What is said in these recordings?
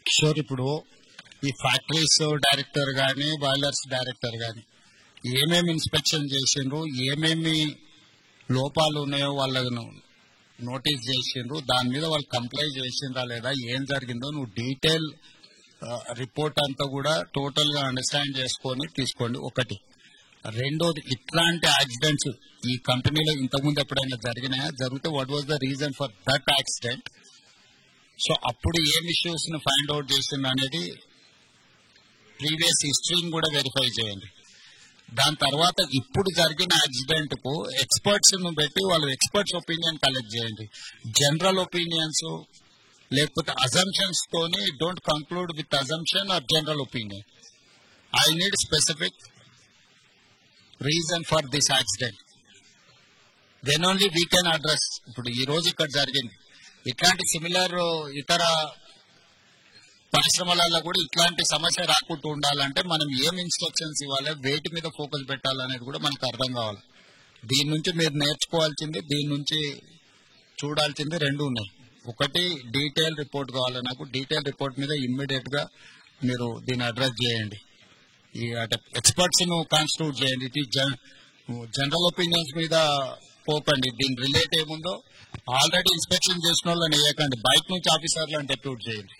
కిషోర్, ఇప్పుడు ఈ factories director కానీ బాయిలర్స్ డైరెక్టర్ కానీ ఏమేమి ఇన్స్పెక్షన్ చేసిండ్రు, ఏమేమి లోపాలు ఉన్నాయో వాళ్ళను నోటీస్ చేసిండ్రు, దాని మీద వాళ్ళు కంప్లై చేసిండ్రా లేదా, ఏం జరిగిందో నువ్వు డీటెయిల్ రిపోర్ట్ అంతా కూడా టోటల్ గా అండర్స్టాండ్ చేసుకొని తీసుకోండి. ఒకటి. రెండోది, ఇట్లాంటి యాక్సిడెంట్స్ ఈ కంపెనీలో ఇంతకుముందు ఎప్పుడైనా జరిగినాయా, జరిగితే what was the reason for that accident, so అప్పుడు ఏం ఇష్యూస్ ను ఫైండ్ అవుట్ చేసింది అనేది ప్రీవియస్ హిస్టరీని కూడా వెరిఫై చేయండి. దాని తర్వాత ఇప్పుడు జరిగిన యాక్సిడెంట్ కు ఎక్స్పర్ట్స్ ను పెట్టి వాళ్ళు ఎక్స్పర్ట్స్ ఒపీనియన్ కలెక్ట్ చేయండి. జనరల్ ఒపీనియన్స్ లేకపోతే అజంప్షన్స్ తోని don't conclude with assumption or general opinion. I need specific reason for this accident, then only we can address. ఇప్పుడు ఈ రోజు ఇక్కడ జరిగింది, ఇట్లాంటి సిమిలర్ ఇతర పరిశ్రమలలో కూడా ఇట్లాంటి సమస్య రాకుండా ఉండాలంటే మనం ఏం ఇన్స్ట్రక్షన్స్ ఇవ్వాలి, వేటి మీద ఫోకస్ పెట్టాలనేది కూడా మనకు అర్థం కావాలి. దీని నుంచి మీరు నేర్చుకోవాల్సింది, దీని నుంచి చూడాల్సింది రెండు ఉన్నాయి. ఒకటి, డీటెయిల్ రిపోర్ట్ కావాలి నాకు. డీటెయిల్ రిపోర్ట్ మీద ఇమ్మీడియట్ గా మీరు దీన్ని అడ్రస్ చేయండి. ఈ అంటే ఎక్స్పర్ట్స్ ను కాన్స్టిట్యూట్ చేయండి. ఇది జనరల్ ఒపీనియన్స్ మీద పోకండి. దీని రిలేట్ ఏముందో ఆల్రెడీ ఇన్స్పెక్షన్ చేసిన వాళ్ళని వేయకండి, బయట నుంచి ఆఫీసర్లను డెప్యూట్ చేయండి.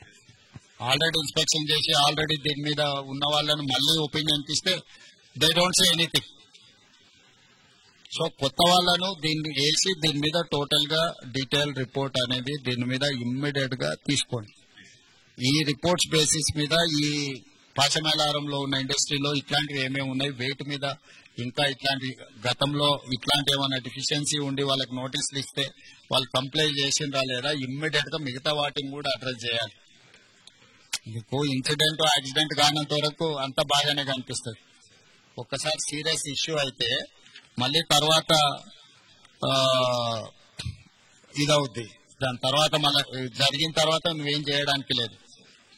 ఆల్రెడీ ఇన్స్పెక్షన్ చేసి ఆల్రెడీ దీని మీద ఉన్న వాళ్ళని మళ్ళీ ఒపీనియన్ ఇస్తే they don't say anything. So కొత్త వాళ్ళను దీన్ని వేసి దీని మీద టోటల్ గా డీటెయిల్ రిపోర్ట్ అనేది దీని మీద ఇమ్మీడియట్ గా తీసుకోండి. ఈ రిపోర్ట్స్ బేసిస్ మీద ఈ పాశమేలారంలో ఉన్న ఇండస్ట్రీలో ఇట్లాంటివి ఏమేమి ఉన్నాయి, వేటి మీద ఇంకా ఇట్లాంటి గతంలో ఇట్లాంటి ఏమైనా డెఫిషియన్సీ ఉండి వాళ్ళకి నోటీసులు ఇస్తే వాళ్ళు కంప్లైంట్ చేసిండ్రా లేదా, ఇమ్మీడియట్ గా మిగతా వాటిని కూడా అడ్రస్ చేయాలి. మీకు ఇన్సిడెంట్ యాక్సిడెంట్ కానంత వరకు అంత బాగానే కనిపిస్తుంది. ఒక్కసారి సీరియస్ ఇష్యూ అయితే మళ్ళీ తర్వాత ఇదవుద్ది. దాని తర్వాత మళ్ళీ జరిగిన తర్వాత నువ్వేం చేయడానికి లేదు.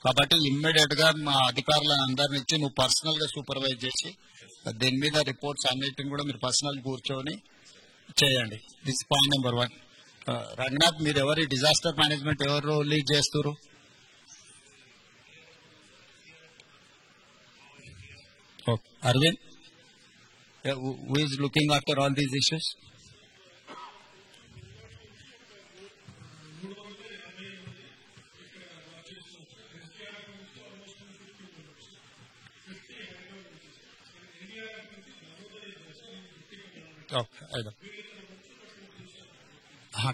కాబట్టి ఇమ్మీడియట్ గా మా అధికారులను అందరిని ఇచ్చి నువ్వు పర్సనల్ గా సూపర్వైజ్ చేసి దీని మీద రిపోర్ట్స్ అన్నిటిని కూడా మీరు పర్సనల్ కూర్చొని చేయండి. This point number 1. రంగనాథ్, మీరు ఎవరి డిజాస్టర్ మేనేజ్మెంట్ ఎవరు లీడ్ చేస్తారు? Arvind, who is looking after all these issues?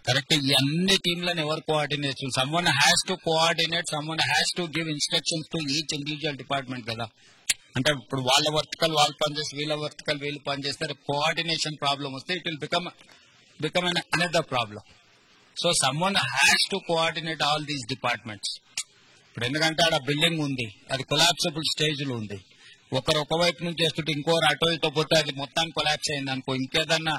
Correct. ఈ అన్ని టీంలను ఎవరు coordinate? Someone has to coordinate, someone has to give instructions to each individual department కదా. అంటే ఇప్పుడు వాళ్ళ వర్టికల్ వాళ్ళు పనిచేస్తే వీళ్ళ వర్టికల్ వీళ్ళు పనిచేస్తే కోఆర్డినేషన్ ప్రాబ్లం వస్తే it will become another problem. So someone has to coordinate all these departments. ఇప్పుడు ఎందుకంటే ఆడ బిల్డింగ్ ఉంది, అది కొలాప్సబుల్ స్టేజ్ లో ఉంది. ఒకరు ఒకవైపు నుంచి చేస్తుంటే ఇంకోరు అటో ఇటో పోతే అది మొత్తం కొలాప్స్ అయింది అనుకో, ఇంకేదన్నా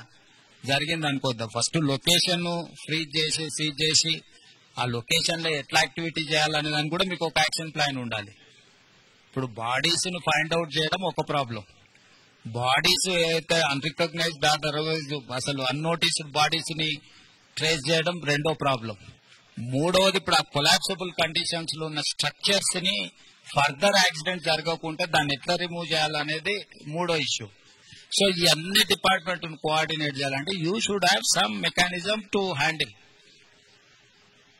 జరిగింది అనుకోద్దాం. ఫస్ట్ లొకేషన్ ఫ్రీజ్ చేసి సీజ్ చేసి ఆ లొకేషన్ లో ఎట్లా యాక్టివిటీ చేయాలనే దానికి కూడా మీకు ఒక యాక్షన్ ప్లాన్ ఉండాలి. ఇప్పుడు బాడీస్ ను ఫైండ్ అవుట్ చేయడం ఒక ప్రాబ్లం, బాడీస్ ఏదైతే అన్రికగ్నైజ్డ్ అదర్వైజ్ అసలు అన్నోటీస్డ్ బాడీస్ ని ట్రేస్ చేయడం రెండో ప్రాబ్లం. మూడవది, ఇప్పుడు ఆ కొలాప్సబుల్ కండిషన్స్ లో ఉన్న స్ట్రక్చర్స్ ని ఫర్దర్ యాక్సిడెంట్ జరగకుండా దాన్ని ఎట్లా రిమూవ్ చేయాలనేది మూడో ఇష్యూ. సో ఈ అన్ని డిపార్ట్మెంట్ కోఆర్డినేట్ చేయాలంటే you should have some mechanism to handle.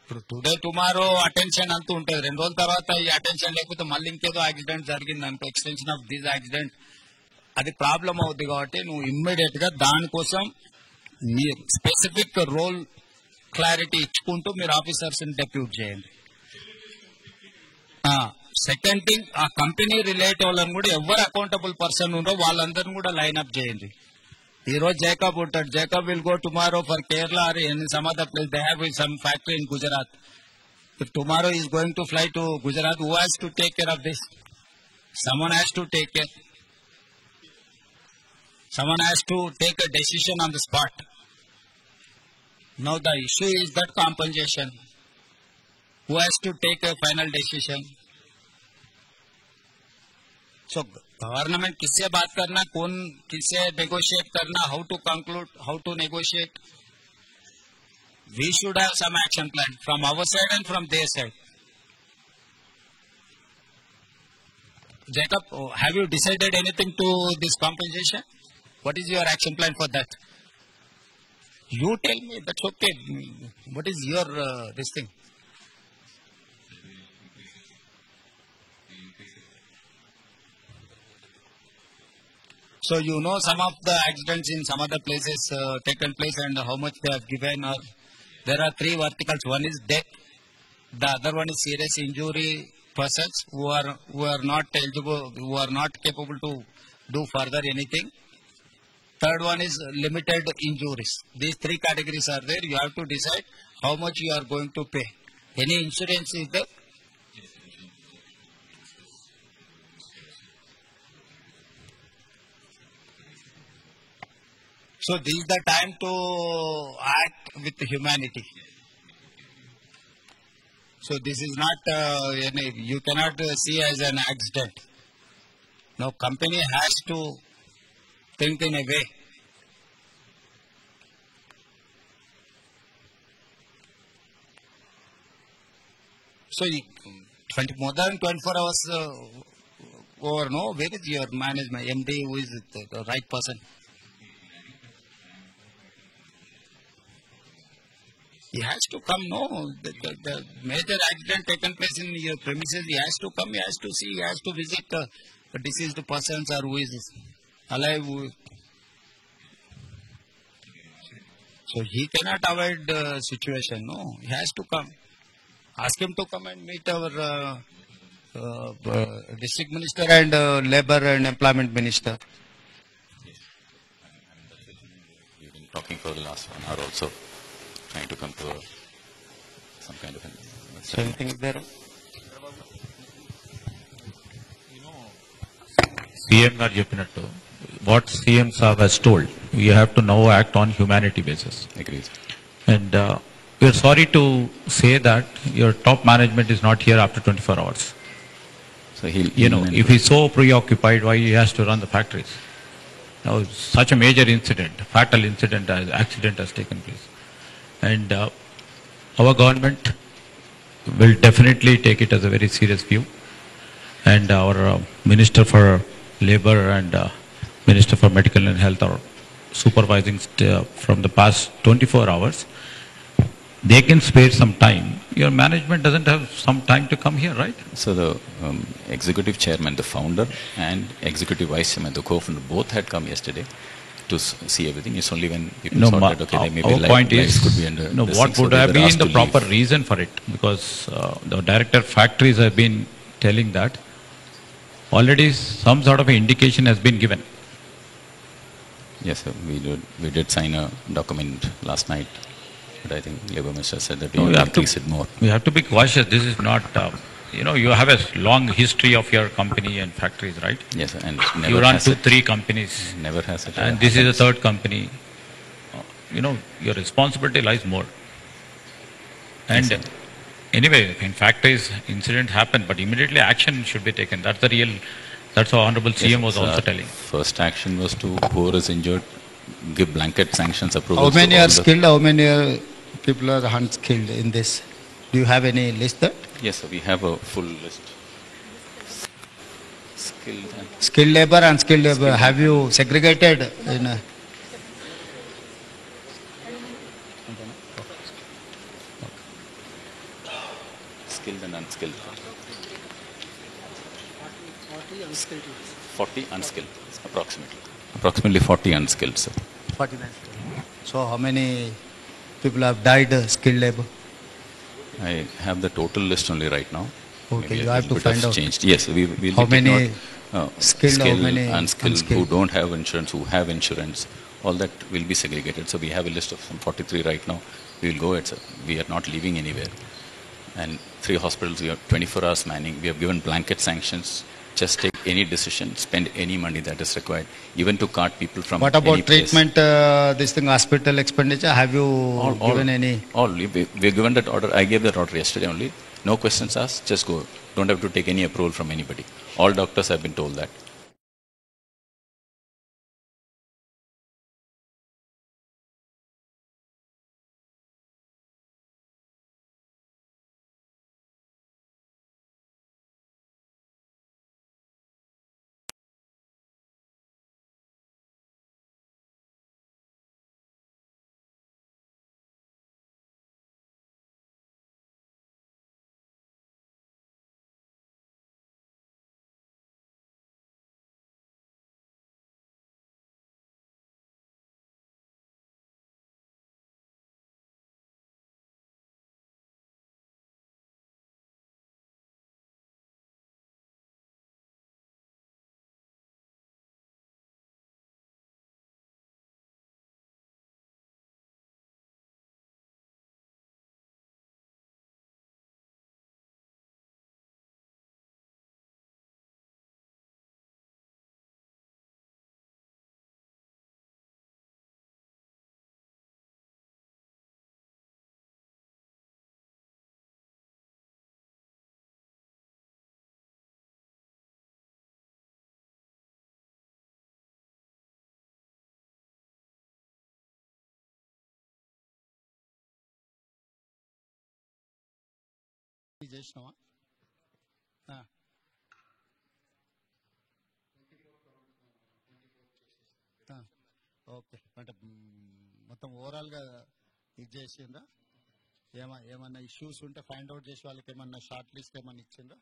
ఇప్పుడు టుడే టుమారో అటెన్షన్ అంటూ ఉంటుంది, 2 రోజుల తర్వాత ఈ అటెన్షన్ లేకపోతే మళ్ళీ ఇంకేదో యాక్సిడెంట్ జరిగింది అనుకో, ఎక్స్టెన్షన్ ఆఫ్ దిస్ యాక్సిడెంట్, అది ప్రాబ్లం అవుద్ది. కాబట్టి నువ్వు ఇమ్మీడియట్ గా దానికోసం మీ స్పెసిఫిక్ రోల్ క్లారిటీ ఇచ్చుకుంటూ మీరు ఆఫీసర్స్ ని డెప్యూట్ చేయండి. సెకండ్ థింగ్, ఆ కంపెనీ రిలేట్ వాళ్ళని కూడా ఎవరు అకౌంటబుల్ పర్సన్ ఉందో వాళ్ళందరినీ కూడా లైన్ అప్ చేయండి. ఈ రోజు జేకబ్ ఉంటాడు, Jacob will go tomorrow for Kerala or in some other place. They have some factory in Gujarat. Tomorrow is going to fly to Gujarat. Who has to take care of this? Someone has to take care. Someone has to take a decision on the spot. Now the issue is that compensation. Who has to take a final decision? So government किससे बात करना, कौन किससे negotiate करना, how to conclude, how to negotiate. We should have some action plan from our side and from their side. Jacob, have you decided anything to this compensation? What is your action plan for that? You tell me. That's okay. What is your this thing? So you know some of the accidents in some other places taken place and how much they have given. Or there are three verticals. One is death. The other one is serious injury persons who are not eligible, who are not capable to do further anything. Third one is limited injuries. These three categories are there. You have to decide how much you are going to pay. Any insurance is there? So this is the time to act with humanity. So this is not you cannot see as an accident. Now company has to think in a way. So 20, more than 24 hours over, no? Where is your management? MD, who is the right person? He has to come, no? The major accident taken place in your premises, he has to come, he has to see, he has to visit the deceased persons or who is alive. So he cannot avoid the situation, no? He has to come. Ask him to come and meet our district minister and labor and employment minister. We've been talking for the last 1 hour also, trying to come to some kind of an So anything is there? CM గారు చెప్పినట్టు what CM సాబ్ has told we have to now act on humanity basis agrees. And we are sorry to say that your top management is not here after 24 hours. So he'll, You know, if he's so preoccupied, why he has to run the factories? Now, such a major incident, fatal incident, accident has taken place. And our government will definitely take it as a very serious view. And our Minister for Labor and Minister for Medical and Health are supervising from the past 24 hours. They can spare some time. Your management doesn't have some time to come here, right? So the executive chairman, the founder, and executive vice chairman, the co-founder, both had come yesterday to see everything. It's only when people No, saw that, okay, they maybe our point lives is, could be under no, this what thing, so would they have were been asked the to proper leave. reason for it? Because the director factories have been telling that already some sort of an indication has been given. Yes, sir. We did sign a document last night, but I think Labour Minister said that we No, will you have to- increase it more. We have to be cautious. This is not, you have a long history of your company and factories, right? Yes, sir. And You never run has 2-3 companies, never has it. and this is the third company. Your responsibility lies more. And Yes, sir. anyway, in factories, incident happened, but immediately action should be taken. That's how Honorable CM was also telling. First action was to whoever is injured, give blanket sanctions approval. How many are skilled? How many people are unskilled in this? Do you have any list that? Yes, sir. We have a full list. Skilled and Skilled labor and unskilled labor. Have you segregated in? skilled and unskilled. 40 unskilled, approximately. Approximately 40 unskilled, sir. 49. So how many people have died skilled labor? I have the total list only right now. Okay, Maybe you a have little to bit find of out. changed. Yes, we'll How be taking many out, skilled, how many unskilled, who unskilled? don't have insurance, who have insurance, all that will be segregated. So we have a list of some 43 right now. We will go at, sir. We are not leaving anywhere. And 3 hospitals, we have 24 hours manning. We have given blanket sanctions. Just take any decision, spend any money that is required, even to cart people from What any about place. treatment, this thing, hospital expenditure? Have you given any? All. We given that order. I gave that order yesterday only. No questions asked. Just go. Don't have to take any approval from anybody. All doctors have been told that. చేసినావా? Okay, అంటే మొత్తం ఓవరాల్గా ఇది చేసిండ్రా? ఏమన్నా issues ఉంటే find out చేసి వాళ్ళకి ఏమన్నా షార్ట్ లిస్ట్ ఏమన్నా ఇచ్చిండ్రా?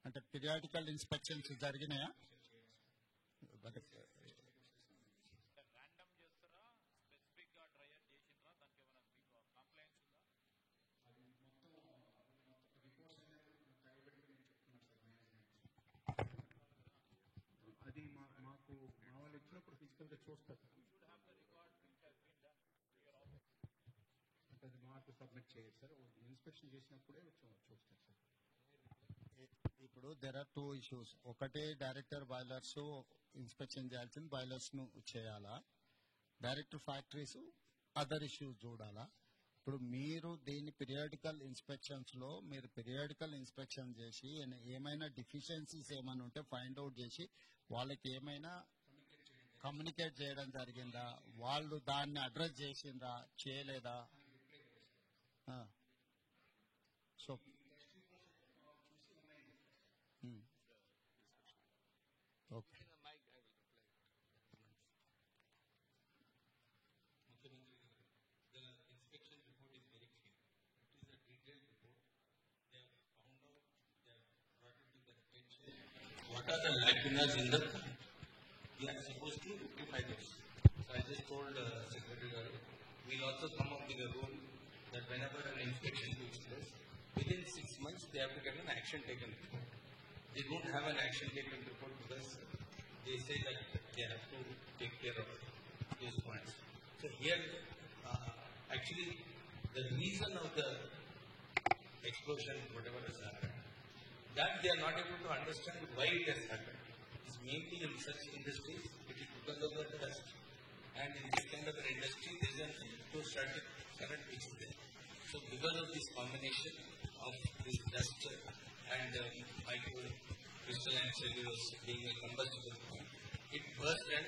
అంటే పీరియాడికల్ ఇన్స్పెక్షన్స్ జరిగినాయా? అది మాకు మా వాళ్ళు ఇచ్చినప్పుడు ఫిజికల్గా చూస్తారు. అది మాకు సబ్మిట్ చేయదు సార్, ఇన్స్పెక్షన్ చేసినప్పుడే చూస్తారు సార్. ఇప్పుడు దెర్ ఆర్ 2 issues. ఒకటి డైరెక్టర్ బాయిలర్స్ ఇన్స్పెక్షన్ చేయాల్సిన బాయిలర్స్ ను చేయాలా, డైరెక్టర్ ఫ్యాక్టరీస్ అదర్ ఇష్యూస్ చూడాలా? ఇప్పుడు మీరు దీన్ని పీరియాడికల్ ఇన్స్పెక్షన్స్ లో మీరు పీరియాడికల్ ఇన్స్పెక్షన్ చేసి ఏమైనా డిఫిషియన్సీస్ ఏమైనా ఉంటే ఫైండ్ అవుట్ చేసి వాళ్ళకి ఏమైనా కమ్యూనికేట్ చేయడం జరిగిందా? వాళ్ళు దాన్ని అడ్రస్ చేసిండ్రా, చేయలేదా? So okay. The inspection report is very clear. It is a detailed report. They have found out, they have brought it to the attention. What are the lacunas in the plant? We are supposed to rectify this. So I just told Secretary, we'll also come up with a rule that whenever an inspection takes place, within 6 months they have to get an action taken report. They don't have an action taken report because they say that they have to take care of those points. So here, actually, the reason of the explosion, whatever has happened, that they are not able to understand why it has happened. It's mainly in such industries, it is because of the dust. And in this kind of an industry, there is an electrostatic current which is there. So because of this combination of this dust and micro crystalline cellulose being a combustible point, it burst and